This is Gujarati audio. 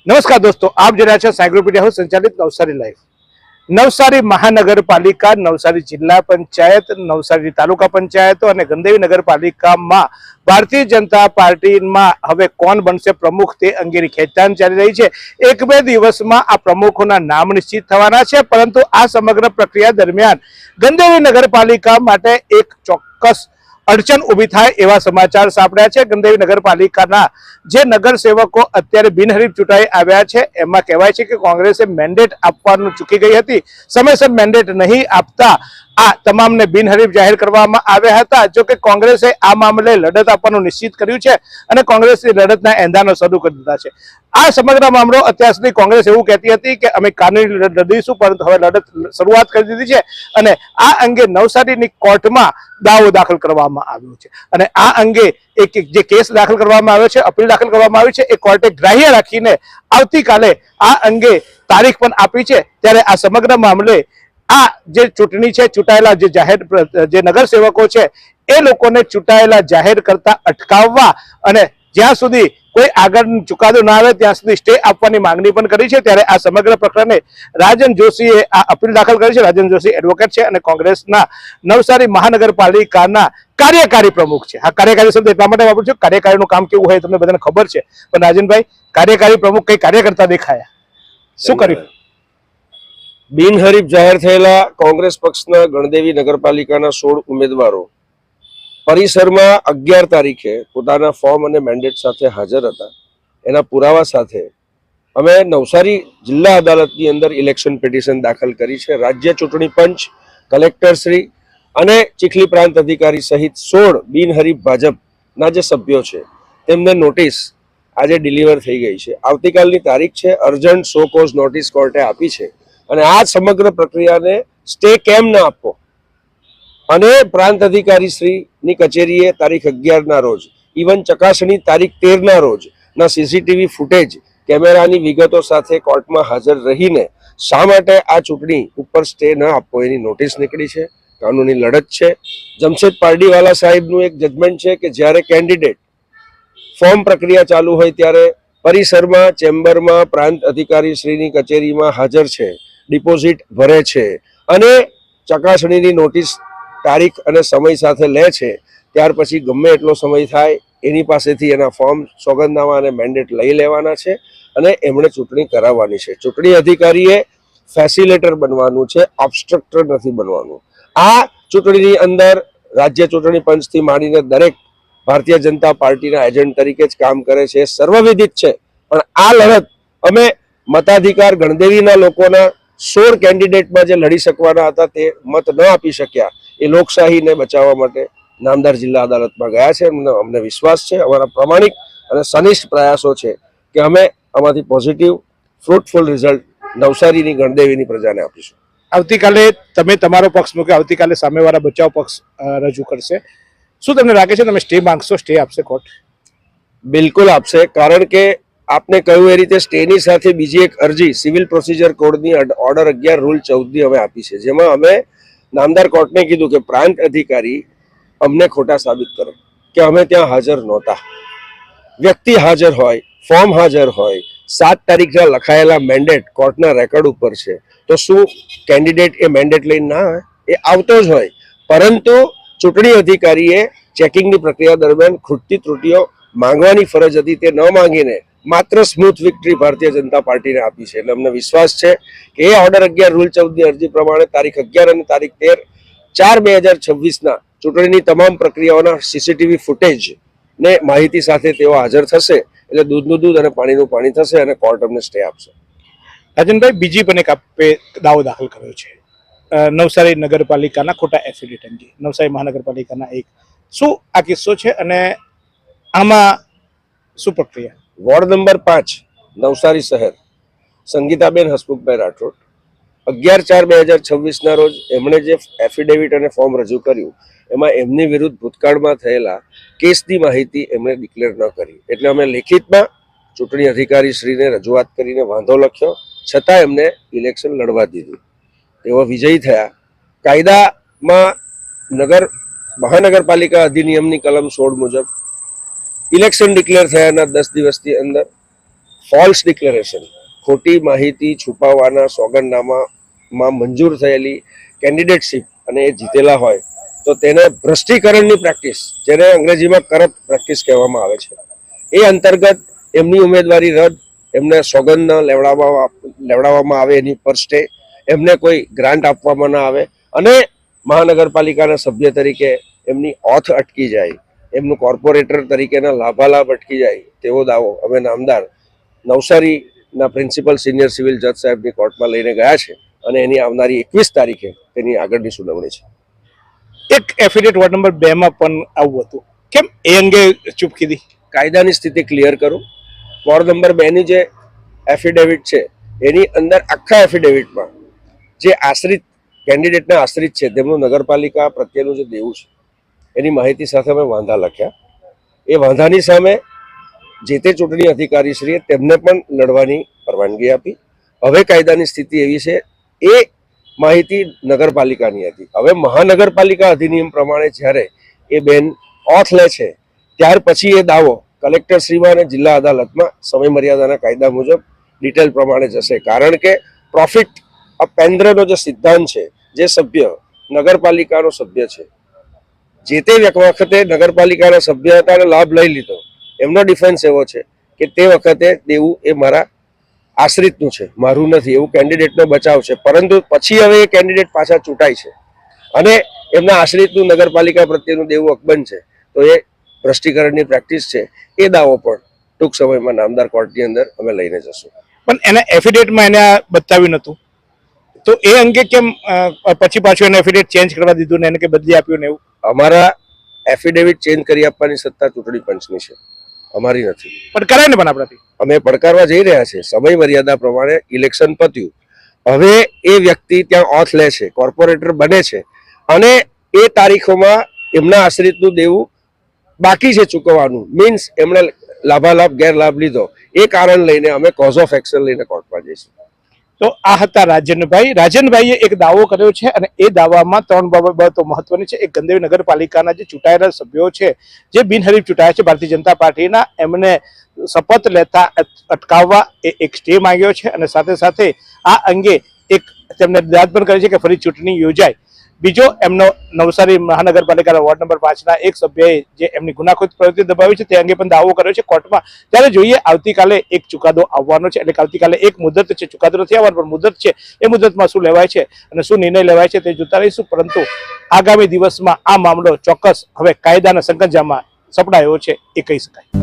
નમસ્કાર દોસ્તો, આપ જોઈ રહ્યા છો સાયક્લોપીડિયા હાઉસ સંચાલિત નવસારી લાઈવ. નવસારી મહાનગરપાલિકા, નવસારી જિલ્લા પંચાયત, નવસારી તાલુકા પંચાયતો અને ગંદેવી નગરપાલિકામાં ભારતીય જનતા પાર્ટીમાં હવે કોણ બનશે પ્રમુખ તે અંગેની ખેંચતાણ ચાલી રહી છે. એક બે દિવસમાં આ પ્રમુખોના નામ નિશ્ચિત થવાના છે, પરંતુ આ સમગ્ર પ્રક્રિયા દરમિયાન ગંદેવી નગરપાલિકા માટે એક ચોક્કસ અડચણ ઊભી થાય એવા સમાચાર સાંપડ્યા છે. ગંદેવી નગરપાલિકાના જે નગરસેવકો અત્યારે બિનહરીફ ચૂંટાઈ આવ્યા છે, એમાં કહેવાય છે કે કોંગ્રેસે મેન્ડેટ આપવાનું ચૂકી ગઈ હતી. સમયસર મેન્ડેટ નહીં આપતા આ તમામને બિનહરીફ જાહેર કરવામાં આવ્યા હતા. જો કે કોંગ્રેસે આ મામલે લડત આપવાનું નિશ્ચિત કર્યું છે અને કોંગ્રેસની લડતના એંધાનો શરૂ કરી દીધા છે. આ સમગ્ર મામલો અત્યાર સુધી કોંગ્રેસ એવું કહેતી હતી કે અમે કાનૂની લડત લડીશું, પરંતુ હવે લડત શરૂઆત કરી દીધી છે અને આ અંગે નવસારીની કોર્ટમાં દાવો દાખલ કરવામાં આવ્યો છે. અને આ અંગે એક જે કેસ દાખલ કરવામાં આવ્યો છે, અપીલ દાખલ કરવામાં આવી છે, એ કોર્ટે ગ્રાહ્ય રાખીને આવતીકાલે આ અંગે તારીખ પણ આપી છે. ત્યારે આ સમગ્ર મામલે આ જે ચૂંટણી છે, ચૂંટાયેલા જે જાહેર જે નગરસેવકો છે, એ લોકોને ચૂંટાયેલા જાહેર કરતા અટકાવવા અને જ્યાં સુધી કોઈ આગળ ચુકાદો ના આવે ત્યાં સુધી સ્ટે આપવાની માંગણી પણ કરી છે. ત્યારે આ સમગ્ર પ્રકરણે રાજન જોશીએ આ અપીલ દાખલ કરી છે. રાજન જોશી એડવોકેટ છે અને કોંગ્રેસના નવસારી મહાનગરપાલિકાના કાર્યકારી પ્રમુખ છે. આ કાર્યકારી શબ્દ એટલા માટે વાપરું છું, કાર્યકારીનું કામ કેવું હોય તમને બધાને ખબર છે, પણ રાજનભાઈ, કાર્યકારી પ્રમુખ કઈ કાર્યકર્તા દેખાયા, શું કર્યું? બિનહરીફ જાહેર થયેલા કોંગ્રેસ પક્ષના ગણદેવી નગરપાલિકાના 16 ઉમેદવારો પરિસરમાં 11 તારીખે પોતાના ફોર્મ અને મેન્ડેટ સાથે હાજર હતા. એના પુરાવા સાથે અમે નવસારી જિલ્લા અદાલતની અંદર ઇલેક્શન પિટિશન દાખલ કરી છે. રાજ્ય ચૂંટણી પંચ, કલેક્ટરશ્રી અને ચીખલી પ્રાંત અધિકારી સહિત 16 બિનહરીફ ભાજપના જે સભ્યો છે તેમને નોટિસ આજે ડિલિવર થઈ ગઈ છે. આવતીકાલની તારીખ છે. અર્જન્ટ સો કોઝ નોટિસ કોર્ટે આપી છે અને આ સમગ્ર પ્રક્રિયાને સ્ટે કેમ ના આપવો અને પ્રાંત અધિકારી શ્રીની કચેરીએ તારીખ 11 ના રોજ, ઇવન ચકાસણી તારીખ 13 ના રોજ ના સીસીટીવી ફૂટેજ, કેમેરાની વિગતો સાથે કોર્ટમાં હાજર રહીને શા માટે આ ચૂંટણી ઉપર સ્ટે ન આપવો એની નોટિસ નીકળી છે. કાનૂની લડત છે. જમશેદ પારડીવાલા સાહેબનું એક જજમેન્ટ છે કે જ્યારે કેન્ડિડેટ ફોર્મ પ્રક્રિયા ચાલુ હોય ત્યારે પરિસરમાં, ચેમ્બરમાં, પ્રાંત અધિકારી શ્રીની કચેરીમાં હાજર છે, ડિપોઝિટ ભરે છે અને ચકાસણીની નોટિસ તારીખ અને સમય સાથે લે છે, ત્યાર પછી ગમે એટલો સમય થાય એની પાસેથી એના ફોર્મ, સોગંદનામા અને મેન્ડેટ લઈ લેવાના છે અને એમણે ચૂંટણી કરાવવાની છે. ચૂંટણી અધિકારીએ ફેસિલેટર બનવાનું છે, ઓબ્સ્ટ્રક્ટર નથી બનવાનું. આ ચૂંટણીની અંદર રાજ્ય ચૂંટણી પંચથી માંડીને દરેક ભારતીય જનતા પાર્ટીના એજન્ટ તરીકે જ કામ કરે છે, સર્વવિદિત છે. પણ આ લડત અમે મતાધિકાર ગણદેવીના લોકોના 16 કેન્ડિડેટમાં જે લડી શકવાના હતા તે મત ન આપી શક્યા, એ લોકશાહીને બચાવવા માટે નામદાર જિલ્લા અદાલતમાં ગયા છે. અમને વિશ્વાસ છે, અમારા પ્રમાણિક અને સનિષ્ઠ પ્રયાસો છે કે અમે આમાંથી પોઝિટિવ ફ્રૂટફુલ રિઝલ્ટ નવસારીની ગણદેવીની પ્રજાને આપીશું. આવતીકાલે તમે તમારો પક્ષ મૂક્યો, આવતીકાલે સામેવાળા બચાવ પક્ષ રજૂ કરશે. શું તમને લાગે છે તમે સ્ટે માંગશો, સ્ટે આપશે કોર્ટ? બિલકુલ આપશે, કારણ કે આપને કહ્યું એ રીતે સ્ટેની સાથે બીજી એક અરજી સિવિલ પ્રોસિજર કોડની ઓર્ડર 11 રૂલ 14 અમે આપી છે, જેમાં અમે નામદાર કોર્ટને કીધું કે પ્રાંત અધિકારી અમને ખોટા સાબિત કરો કે અમે ત્યાં હાજર નહોતા. વ્યક્તિ હાજર હોય, ફોર્મ હાજર હોય, 7 તારીખના લખાયેલા મેન્ડેટ કોર્ટના રેકોર્ડ ઉપર છે, તો શું કેન્ડિડેટ એ મેન્ડેટ લઈને ના આવે? એ આવતો જ હોય. પરંતુ ચૂંટણી અધિકારીએ ચેકિંગની પ્રક્રિયા દરમિયાન ખૂટતી ત્રુટીઓ માંગવાની ફરજ હતી, તે ન માંગીને માત્ર સ્મૂથ વિક્ટરી ભારતીય જનતા પાર્ટીને આપી છે. એટલે અમને વિશ્વાસ છે કે એ ઓર્ડર 11 રૂલ 14ની અરજી પ્રમાણે તારીખ 11 અને તારીખ 13/4/2026ના ચૂંટણીની તમામ પ્રક્રિયાઓના સીસીટીવી ફૂટેજ ને માહિતી સાથે તેઓ હાજર થશે. એટલે દૂધનું દૂધ અને પાણીનું પાણી થશે અને કોર્ટ અમને સ્ટે આપશે. રાજનભાઈ, બીજી પણ એક આપે દાવો દાખલ કર્યો છે નવસારી નગરપાલિકાના ખોટા એફિડેવિટ અંગે. નવસારી મહાનગરપાલિકાના એક શું આ કિસ્સો છે અને આમાં શું પ્રક્રિયા? વોર્ડ નંબર 5 નવસારી શહેર, સંગીતાબેન હસમુખભાઈ રાઠોડ, 11/4/2026ના રોજ એમણે જે એફિડેવિટ અને ફોર્મ રજૂ કર્યું એમાં એમની વિરુદ્ધ ભૂતકાળમાં થયેલા કેસની માહિતી એમણે ડિક્લેર ન કરી. એટલે અમે લેખિતમાં ચૂંટણી અધિકારી શ્રીને રજૂઆત કરીને વાંધો લખ્યો, છતાં એમને ઇલેક્શન લડવા દીધું. તેઓ વિજયી થયા. કાયદામાં મહાનગરપાલિકા અધિનિયમની કલમ 16 મુજબ ઇલેક્શન ડિક્લેર થયાના 10 દિવસની અંદર ફોલ્સ ડિક્લેરેશન, ખોટી માહિતી છુપાવવાના સોગંદનામામાં મંજૂર થયેલી કેન્ડિડેટશીપ અને એ જીતેલા હોય તો તેને ભ્રષ્ટીકરણની પ્રેક્ટિસ, જેને અંગ્રેજીમાં કરપ્ટ પ્રેક્ટિસ કહેવામાં આવે છે, એ અંતર્ગત એમની ઉમેદવારી રદ, એમને સોગંદ ન લેવડાવવામાં આવે એની પર સ્ટે, એમને કોઈ ગ્રાન્ટ આપવામાં ના આવે અને મહાનગરપાલિકાના સભ્ય તરીકે એમની ઓથ અટકી જાય, એમનું કોર્પોરેટર તરીકેના લાભાલાભ અટકી જાય તેવો દાવો અમે નામદાર નવસારીના પ્રિન્સિપલ સિનિયર સિવિલ જજ સાહેબની કોર્ટમાં લઈને ગયા છે અને એની આવનારી 21 તારીખે તેની આગળની સુનાવણી છે. એક એફિડેવિટ વોર્ડ નંબર 2 માં પણ આવું હતું, કેમ એ અંગે ચૂપ કીધી? કાયદાની સ્થિતિ ક્લિયર કરું. વોર્ડ નંબર 2 ની જે એફિડેવિટ છે એની અંદર આખા એફિડેવિટમાં જે આશ્રિત કેન્ડિડેટના આશ્રિત છે તેમનું નગરપાલિકા પ્રત્યેનું જે દેવું છે એની માહિતી સાથે અમે વાંધા લખ્યા. એ વાંધાની સામે જે તે ચૂંટણી અધિકારીશ્રીએ તેમને પણ લડવાની પરવાનગી આપી. હવે કાયદાની સ્થિતિ એવી છે, એ માહિતી નગરપાલિકાની હતી. હવે મહાનગરપાલિકા અધિનિયમ પ્રમાણે જ્યારે એ બેન ઓથ લે છે ત્યાર પછી એ દાવો કલેક્ટરશ્રીમાં અને જિલ્લા અદાલતમાં સમય મર્યાદાના કાયદા મુજબ ડિટેલ પ્રમાણે જશે. કારણ કે પ્રોફિટ પેન્દ્રનો જે સિદ્ધાંત છે, જે સભ્ય નગરપાલિકાનો સભ્ય છે, જે તે વખતે નગરપાલિકાના સભ્ય હતા અને લાભ લઈ લીધો, એમનો ડિફેન્સ એવો છે કે તે વખતે દેવું એ મારા આશ્રિતનું છે, મારું નથી, એવું કેન્ડિડેટનો બચાવ છે. પરંતુ પછી હવે એ કેન્ડિડેટ પાછા ચૂંટાય છે અને એમના આશ્રિતનું નગરપાલિકા પ્રત્યેનું દેવું અકબંધ છે, તો એ ભ્રષ્ટીકરણની પ્રેક્ટિસ છે. એ દાવો પણ ટૂંક સમયમાં નામદાર કોર્ટની અંદર અમે લઈને જશું. પણ એને એફિડેવિટમાં એને આ બતાવ્યું નહોતું, તો એ અંગે કેમ પછી પાછું એને એફિડેવિટ ચેન્જ કરવા દીધું ને એને કે બદલી આપ્યું ને એવું? અમારા એફિડેવિટ ચેન્જ કરી આપવાની સત્તા ચૂંટણી પંચની છે, અમારી નથી. પણ કરાય ને પણ આપણાથી. અમે પડકારવા જઈ રહ્યા છે. સમય મર્યાદા પ્રમાણે ઇલેક્શન પત્યું, હવે એ વ્યક્તિ ત્યાં ઓથ લે છે, કોર્પોરેટર બને છે અને એ તારીખોમાં એમના આશ્રિતનું દેવું બાકી છે ચૂકવવાનું, મીન્સ એમણે લાભાલાભ ગેરલાભ લીધો, એ કારણ લઈને અમે કોઝ ઓફ એક્શન લઈને કોર્ટમાં જઈશું. તો આ હતા રાજનભાઈ. રાજનભાઈએ એક દાવો કર્યો છે અને એ દાવામાં 3 બાબતો મહત્વની છે. એક ગંદેવી નગરપાલિકાના જે ચૂંટાયેલા સભ્યો છે, જે બિનહરીફ ચૂંટાયા છે ભારતીય જનતા પાર્ટીના, એમને શપથ લેતા અટકાવવા એક સ્ટે માંગ્યો છે અને સાથે સાથે આ અંગે એક તેમને યાદ પણ કરે છે કે ફરી ચૂંટણી યોજાય. બીજો, એમનો નવસારી મહાનગરપાલિકાના વોર્ડ નંબર 5ના એક સભ્યએ જે એમની ગુનાખોરી પ્રવૃત્તિ દબાવી છે તે અંગે પણ દાવો કર્યો છે કોર્ટમાં. ત્યારે જોઈએ આવતીકાલે એક ચુકાદો આવવાનો છે, એટલે આવતીકાલે એક મુદત છે, ચુકાદો નથી આવવાનો પણ મુદત છે. એ મુદતમાં શું લેવાય છે અને શું નિર્ણય લેવાય છે તે જોતા રહીશું. પરંતુ આગામી દિવસમાં આ મામલો ચોક્કસ હવે કાયદાના સંકજામાં સપડાયો છે એ કહી શકાય.